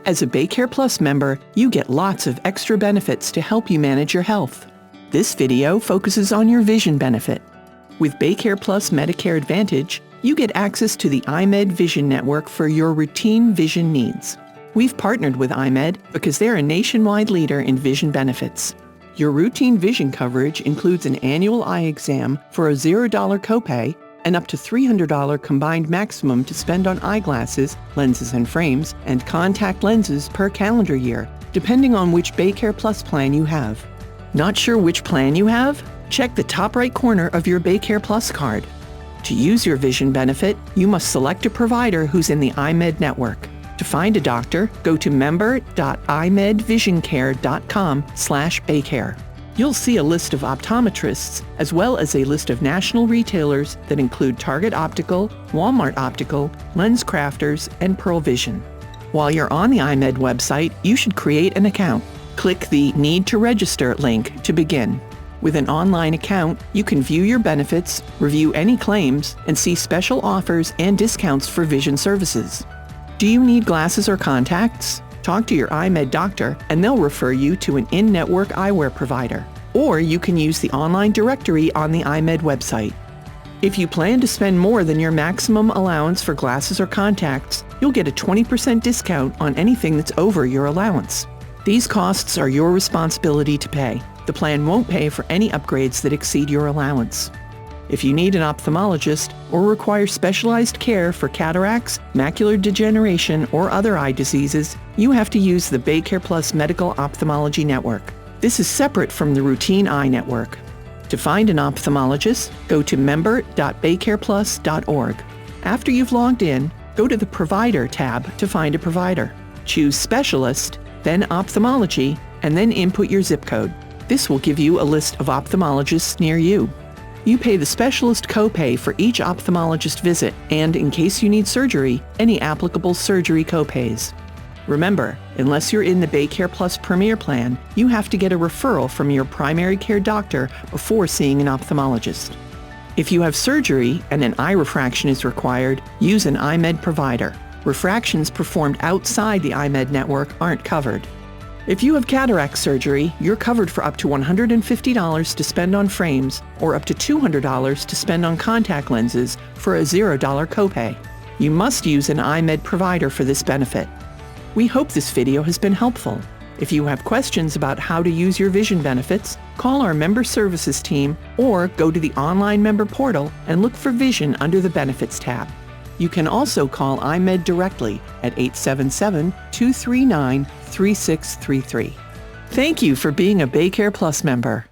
As a BayCarePlus member, you get lots of extra benefits to help you manage your health. This video focuses on your vision benefit. With BayCarePlus Medicare Advantage, you get access to the EyeMed Vision Network for your routine vision needs. We've partnered with EyeMed because they're a nationwide leader in vision benefits. Your routine vision coverage includes an annual eye exam for a $0 copay and up to $300 combined maximum to spend on eyeglasses, lenses and frames, and contact lenses per calendar year, depending on which BayCarePlus plan you have. Not sure which plan you have? Check the top right corner of your BayCarePlus card. To use your vision benefit, you must select a provider who's in the EyeMed network. To find a doctor, go to member.eyemedvisioncare.com/BayCare. You'll see a list of optometrists as well as a list of national retailers that include Target Optical, Walmart Optical, Lens Crafters, and Pearl Vision. While you're on the EyeMed website, you should create an account. Click the Need to Register link to begin. With an online account, you can view your benefits, review any claims, and see special offers and discounts for vision services. Do you need glasses or contacts? Talk to your EyeMed doctor and they'll refer you to an in-network eyewear provider. Or you can use the online directory on the EyeMed website. If you plan to spend more than your maximum allowance for glasses or contacts, you'll get a 20% discount on anything that's over your allowance. These costs are your responsibility to pay. The plan won't pay for any upgrades that exceed your allowance. If you need an ophthalmologist or require specialized care for cataracts, macular degeneration, or other eye diseases, you have to use the BayCarePlus Medical Ophthalmology Network. This is separate from the routine eye network. To find an ophthalmologist, go to member.baycareplus.org. After you've logged in, go to the Provider tab to find a provider. Choose Specialist, then Ophthalmology, and then input your zip code. This will give you a list of ophthalmologists near you. You pay the specialist copay for each ophthalmologist visit and, in case you need surgery, any applicable surgery copays. Remember, unless you're in the BayCarePlus Premier Plan, you have to get a referral from your primary care doctor before seeing an ophthalmologist. If you have surgery and an eye refraction is required, use an EyeMed provider. Refractions performed outside the EyeMed network aren't covered. If you have cataract surgery, you're covered for up to $150 to spend on frames or up to $200 to spend on contact lenses for a $0 copay. You must use an EyeMed provider for this benefit. We hope this video has been helpful. If you have questions about how to use your vision benefits, call our member services team or go to the online member portal and look for Vision under the Benefits tab. You can also call EyeMed directly at 877-239-3633. Thank you for being a BayCarePlus member.